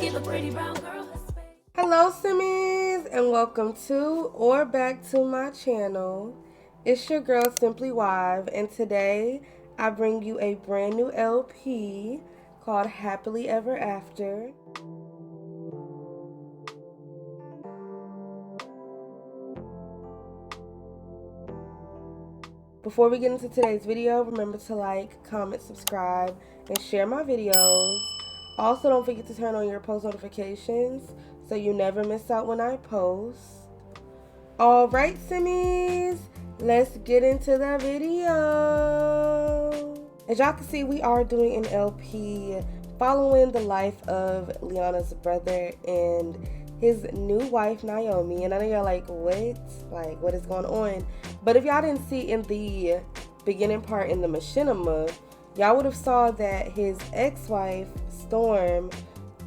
Give a pretty brown girl her space. Hello Simmies, and welcome to or back to my channel. It's your girl simplywyv, and today I bring you a brand new LP called Happily Ever After. Before we get into today's video, remember to like, comment, subscribe, and share my videos. Also, don't forget to turn on your post notifications so you never miss out when I post. Alright, Simmies, let's get into the video. As y'all can see, we are doing an LP following the life of Liana's brother and his new wife, Naomi. And I know y'all like, what? Like, what is going on? But if y'all didn't see in the beginning part in the machinima, y'all would have saw that his ex-wife, Storm,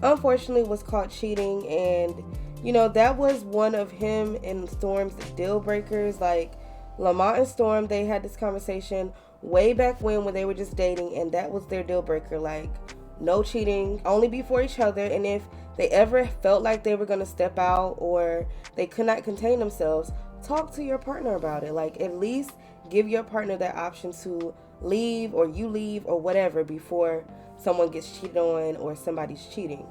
unfortunately was caught cheating. And, you know, that was one of him and Storm's deal breakers. Like, Lamont and Storm, they had this conversation way back when they were just dating, and that was their deal breaker. Like, no cheating, only be for each other. And if they ever felt like they were going to step out or they could not contain themselves, talk to your partner about it. Like, at least give your partner that option to leave, or you leave, or whatever, before someone gets cheated on or somebody's cheating.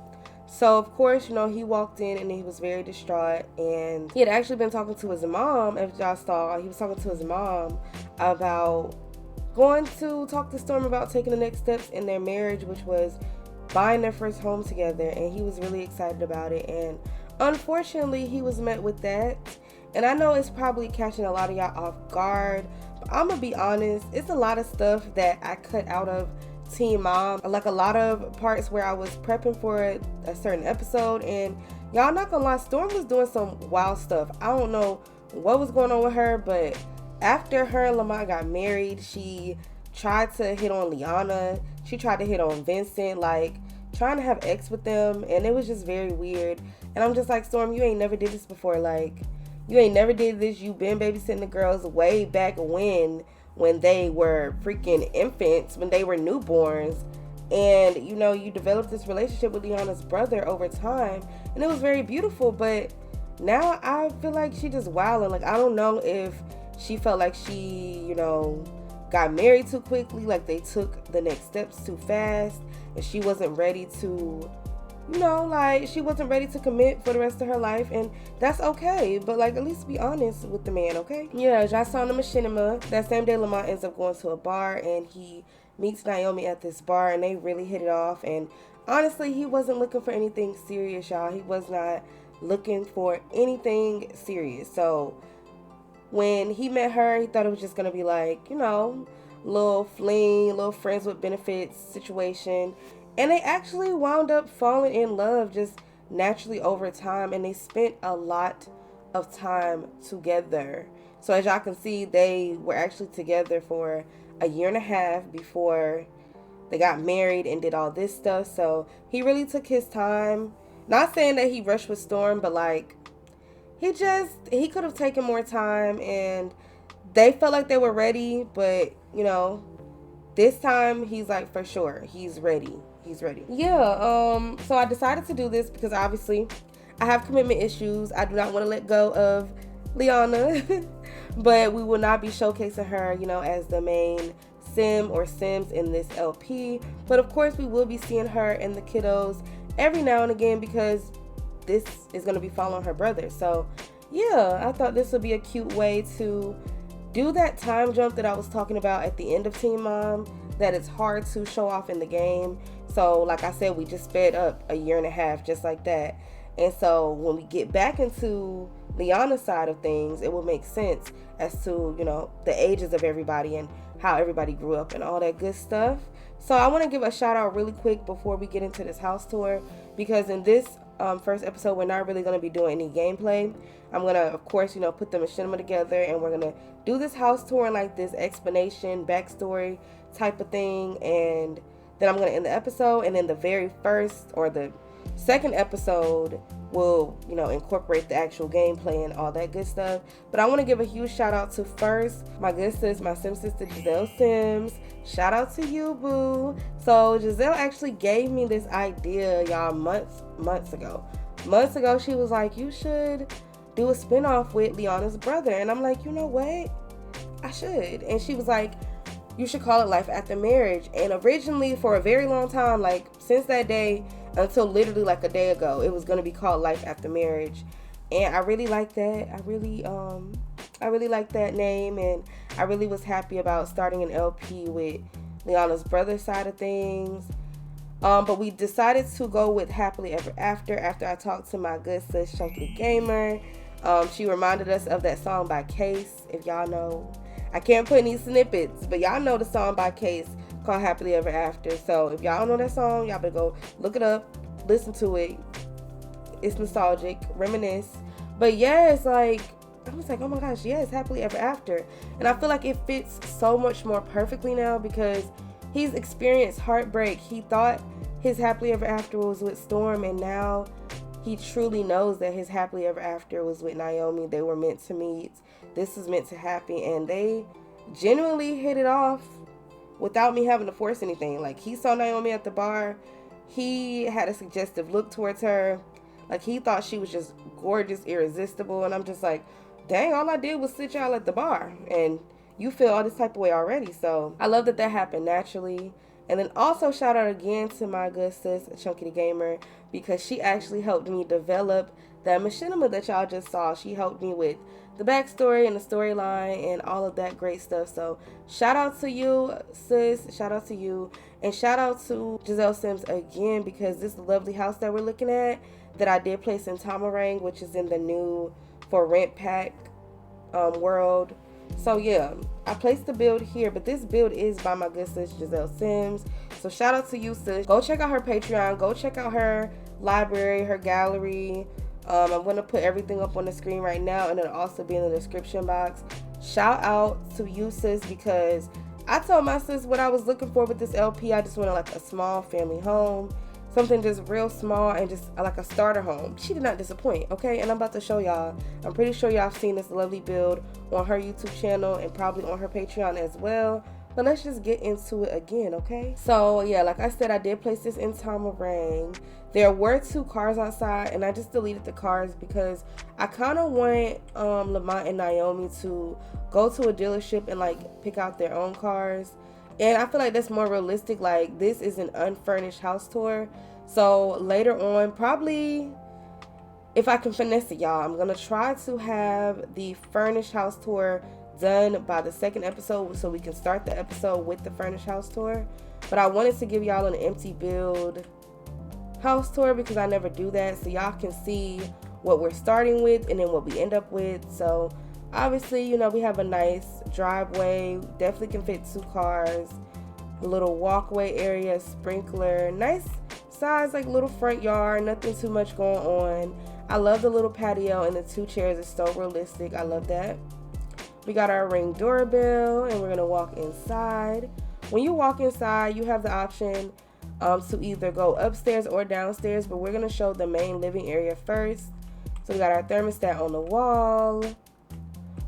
So of course, you know, he walked in and he was very distraught, and he had actually been talking to his mom. If y'all saw, he was talking to his mom about going to talk to Storm about taking the next steps in their marriage, which was buying their first home together. And he was really excited about it, and unfortunately he was met with that. And I know it's probably catching a lot of y'all off guard, but I'm gonna be honest, it's a lot of stuff that I cut out of Teen Mom, like a lot of parts where I was prepping for a certain episode. And y'all, not gonna lie, Storm was doing some wild stuff. I don't know what was going on with her, but after her and Lamont got married, she tried to hit on Liana, she tried to hit on Vincent, like trying to have sex with them, and it was just very weird. And I'm just like, Storm, you ain't never did this before. Like, you ain't never did this. You been babysitting the girls way back when they were freaking infants, when they were newborns. And, you know, you developed this relationship with Liana's brother over time, and it was very beautiful. But now I feel like she just wilding. Like, I don't know if she felt like she, you know, got married too quickly, like they took the next steps too fast, and she wasn't ready to, you know, like she wasn't ready to commit for the rest of her life. And that's okay, but like, at least be honest with the man, okay? Yeah, as y'all saw in the machinima, that same day Lamont ends up going to a bar, and he meets Naomi at this bar, and they really hit it off. And honestly, he wasn't looking for anything serious, y'all. He was not looking for anything serious. So when he met her, he thought it was just gonna be like, you know, little fling, little friends with benefits situation. And they actually wound up falling in love just naturally over time, and they spent a lot of time together. So as y'all can see, they were actually together for a year and a half before they got married and did all this stuff. So he really took his time. Not saying that he rushed with Storm, but like, he could have taken more time, and they felt like they were ready. But, you know, this time he's like, for sure, he's ready. He's ready. Yeah, so I decided to do this because obviously I have commitment issues. I do not want to let go of Liana, but we will not be showcasing her, you know, as the main sim or sims in this LP. But of course, we will be seeing her and the kiddos every now and again, because this is going to be following her brother. So yeah, I thought this would be a cute way to do that time jump that I was talking about at the end of Teen Mom, that it's hard to show off in the game. So like I said, we just sped up a year and a half just like that. And so when we get back into Liana's side of things, it will make sense as to, you know, the ages of everybody and how everybody grew up and all that good stuff. So I want to give a shout out really quick before we get into this house tour, because in this first episode, we're not really going to be doing any gameplay. I'm going to, of course, you know, put the machinima together, and we're going to do this house tour and like this explanation, backstory type of thing. And then I'm going to end the episode, and then the very first, or the second episode will, you know, incorporate the actual gameplay and all that good stuff. But I want to give a huge shout out to first my good sis, my sim sister Giselle Sims. Shout out to you, boo. So Giselle actually gave me this idea, y'all, months ago. Months ago, she was like, you should do a spinoff with ḻeana's brother. And I'm like, you know what? I should. And she was like, you should call it Life After Marriage. And originally, for a very long time, like since that day until literally like a day ago, it was going to be called Life After Marriage. And I really like that. I really like that name, and I really was happy about starting an LP with ḻeana's brother side of things. But we decided to go with Happily Ever After I talked to my good sis Chunky the Gamer. She reminded us of that song by Case. If y'all know, I can't put any snippets, but y'all know the song by Case called Happily Ever After. So if y'all know that song, y'all better go look it up, listen to it. It's nostalgic, reminisce. But yes, like I was like, oh my gosh, yes, Happily Ever After. And I feel like it fits so much more perfectly now because he's experienced heartbreak. He thought his Happily Ever After was with Storm, and now he truly knows that his Happily Ever After was with Naomi. They were meant to meet. This was meant to happen, and they genuinely hit it off without me having to force anything. Like, he saw Naomi at the bar. He had a suggestive look towards her. Like, he thought she was just gorgeous, irresistible, and I'm just like, dang, all I did was sit y'all at the bar, and you feel all this type of way already. So I love that happened naturally. And then also shout out again to my good sis Chunky the Gamer, because she actually helped me develop that machinima that y'all just saw. She helped me with the backstory and the storyline and all of that great stuff. So shout out to you, sis. Shout out to you. And shout out to Giselle Sims again, because this lovely house that we're looking at that I did place in Tamarang, which is in the new for rent pack world. So yeah, I placed the build here, but this build is by my good sis Giselle Sims. So shout out to you, sis. Go check out her Patreon. Go check out her library, her gallery. I'm going to put everything up on the screen right now, and it'll also be in the description box. Shout out to you, sis, because I told my sis what I was looking for with this LP. I just wanted like a small family home, something just real small and just like a starter home. She did not disappoint, okay? And I'm about to show y'all. I'm pretty sure y'all have seen this lovely build on her YouTube channel and probably on her Patreon as well. But let's just get into it again, okay? So yeah, like I said, I did place this in Tamarang. There were 2 cars outside, and I just deleted the cars because I kind of want Lamont and Naomi to go to a dealership and like pick out their own cars. And I feel like that's more realistic. Like, this is an unfurnished house tour. So later on, probably if I can finesse it, y'all, I'm going to try to have the furnished house tour done by the second episode so we can start the episode with the furnished house tour. But I wanted to give y'all an empty build house tour because I never do that. So y'all can see what we're starting with and then what we end up with. So obviously, you know, we have a nice driveway, definitely can fit 2 cars, a little walkway area, sprinkler, nice size, like little front yard, nothing too much going on. I love the little patio, and the 2 chairs is so realistic. I love that. We got our Ring doorbell, and we're gonna walk inside. When you walk inside, you have the option to either go upstairs or downstairs, but we're gonna show the main living area first. So we got our thermostat on the wall.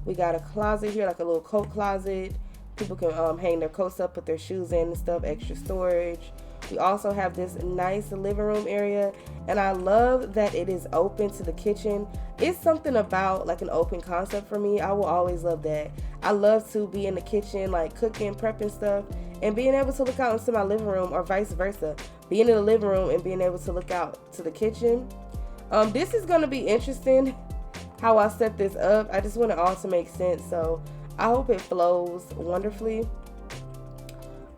We got a closet here, like a little coat closet. People can hang their coats up, put their shoes in and stuff, extra storage. We also have this nice living room area, and I love that it is open to the kitchen. It's something about like an open concept for me. I will always love that. I love to be in the kitchen, like cooking, prepping stuff, and being able to look out into my living room, or vice versa. Being in the living room and being able to look out to the kitchen. This is going to be interesting how I set this up. I just want it all to make sense, so I hope it flows wonderfully.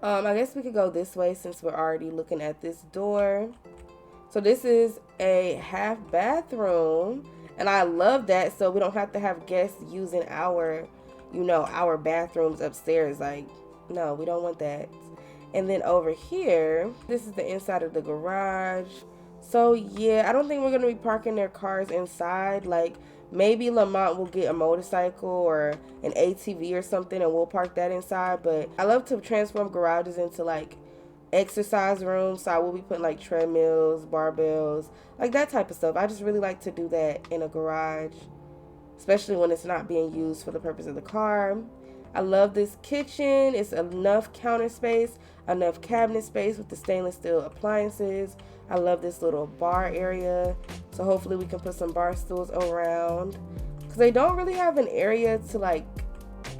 I guess we could go this way since we're already looking at this door. So this is a half bathroom, and I love that, so we don't have to have guests using our, you know, our bathrooms upstairs. Like, no, we don't want that. And then over here, this is the inside of the garage. So yeah, I don't think we're gonna be parking their cars inside. Like, maybe Lamont will get a motorcycle or an ATV or something, and we'll park that inside. But I love to transform garages into like exercise room, so I will be putting like treadmills, barbells, like that type of stuff. I just really like to do that in a garage, especially when it's not being used for the purpose of the car. I love this kitchen. It's enough counter space, enough cabinet space with the stainless steel appliances. I love this little bar area, so hopefully we can put some bar stools around, because they don't really have an area to like,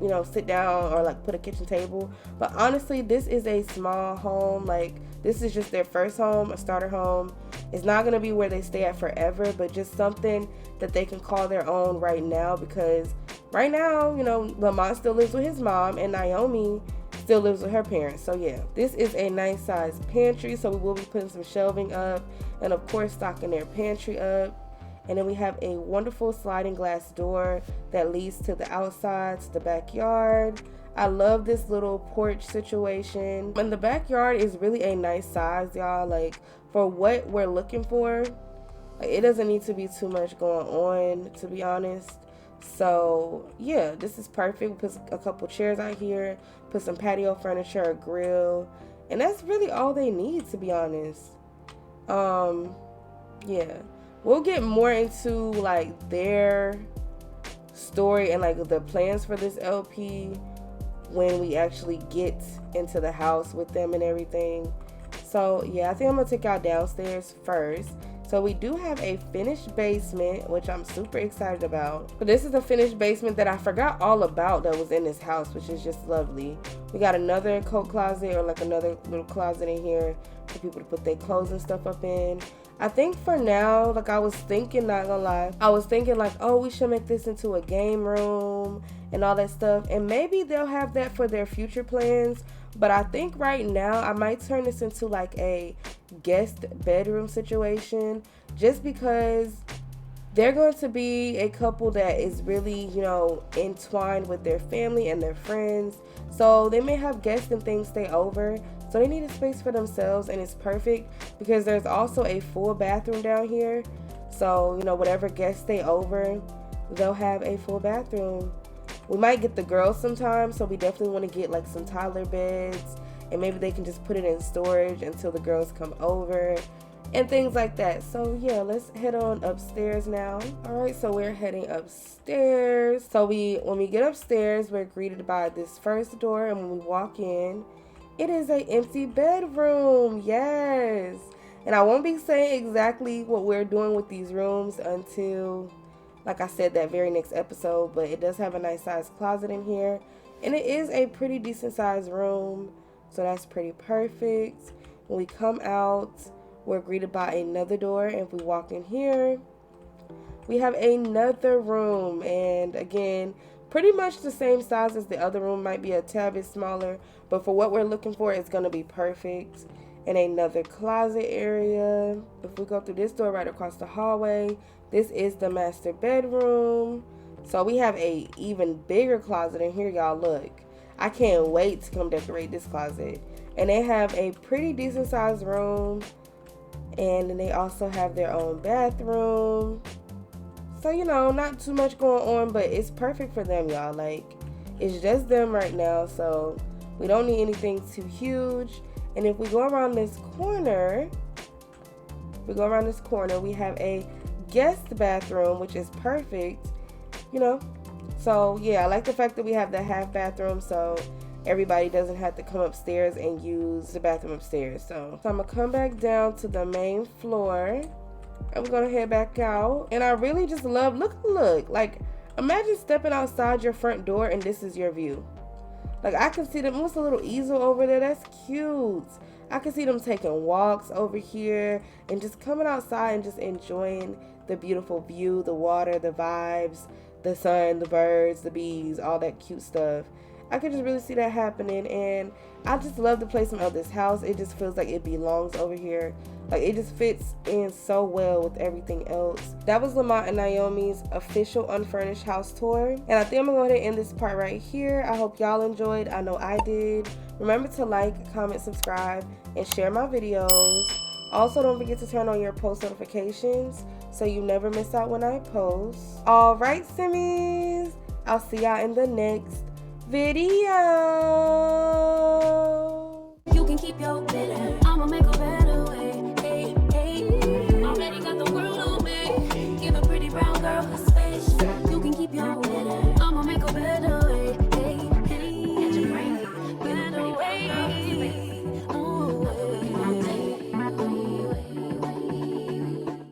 you know, sit down or like put a kitchen table. But honestly, this is a small home. Like, this is just their first home, a starter home. It's not going to be where they stay at forever, but just something that they can call their own right now, because right now, you know, Lamont still lives with his mom and Naomi still lives with her parents. So yeah, this is a nice size pantry, so we will be putting some shelving up and of course stocking their pantry up. And then we have a wonderful sliding glass door that leads to the outside, to the backyard. I love this little porch situation. And the backyard is really a nice size, y'all. Like, for what we're looking for, like, it doesn't need to be too much going on, to be honest. So yeah, this is perfect. We put a couple chairs out here, put some patio furniture, a grill, and that's really all they need, to be honest. Yeah, we'll get more into like their story and like the plans for this LP when we actually get into the house with them and everything. So yeah, I think I'm gonna take y'all downstairs first. So we do have a finished basement, which I'm super excited about. But this is a finished basement that I forgot all about that was in this house, which is just lovely. We got another coat closet, or like another little closet in here for people to put their clothes and stuff up in. I think for now, like, I was thinking, not gonna lie, I was thinking like, oh, we should make this into a game room and all that stuff. And maybe they'll have that for their future plans. But I think right now I might turn this into like a guest bedroom situation, just because they're going to be a couple that is really, you know, entwined with their family and their friends. So they may have guests and things stay over. So they need a space for themselves, and it's perfect because there's also a full bathroom down here. So, you know, whatever guests stay over, they'll have a full bathroom. We might get the girls sometime, so we definitely want to get like some toddler beds, and maybe they can just put it in storage until the girls come over and things like that. So yeah, let's head on upstairs now. All right, so we're heading upstairs. So when we get upstairs, we're greeted by this first door, and when we walk in, it is an empty bedroom. Yes. And I won't be saying exactly what we're doing with these rooms until, like I said, that very next episode, but it does have a nice size closet in here, and it is a pretty decent sized room, so that's pretty perfect. When we come out, we're greeted by another door, and if we walk in here, we have another room, and again, pretty much the same size as the other room, might be a tad bit smaller, but for what we're looking for, it's going to be perfect. And another closet area. If we go through this door right across the hallway, this is the master bedroom. So we have a even bigger closet in here, y'all. Look, I can't wait to come decorate this closet. And they have a pretty decent sized room, and then they also have their own bathroom. So, you know, not too much going on, but it's perfect for them, y'all. Like, it's just them right now, so we don't need anything too huge. And if we go around this corner, we have a guest bathroom, which is perfect, you know. So yeah, I like the fact that we have the half bathroom, so everybody doesn't have to come upstairs and use the bathroom upstairs. So I'm gonna come back down to the main floor, and we're gonna head back out. And I really just love, look, like, imagine stepping outside your front door and this is your view. Like, I can see them. What's a little easel over there? That's cute. I can see them taking walks over here and just coming outside and just enjoying the beautiful view, the water, the vibes, the sun, the birds, the bees, all that cute stuff. I could just really see that happening, and I just love the placement of this house. It just feels like it belongs over here. Like, it just fits in so well with everything else. That was Lamont and Naomi's official Unfurnished house tour, and I think I'm gonna go ahead and end this part right here. I hope y'all enjoyed. I know I did. Remember to like, comment, subscribe, and share my videos. Also, don't forget to turn on your post notifications so you never miss out when I post. All right, Simmies, I'll see y'all in the next video. can keep your bitter. I'ma make her better.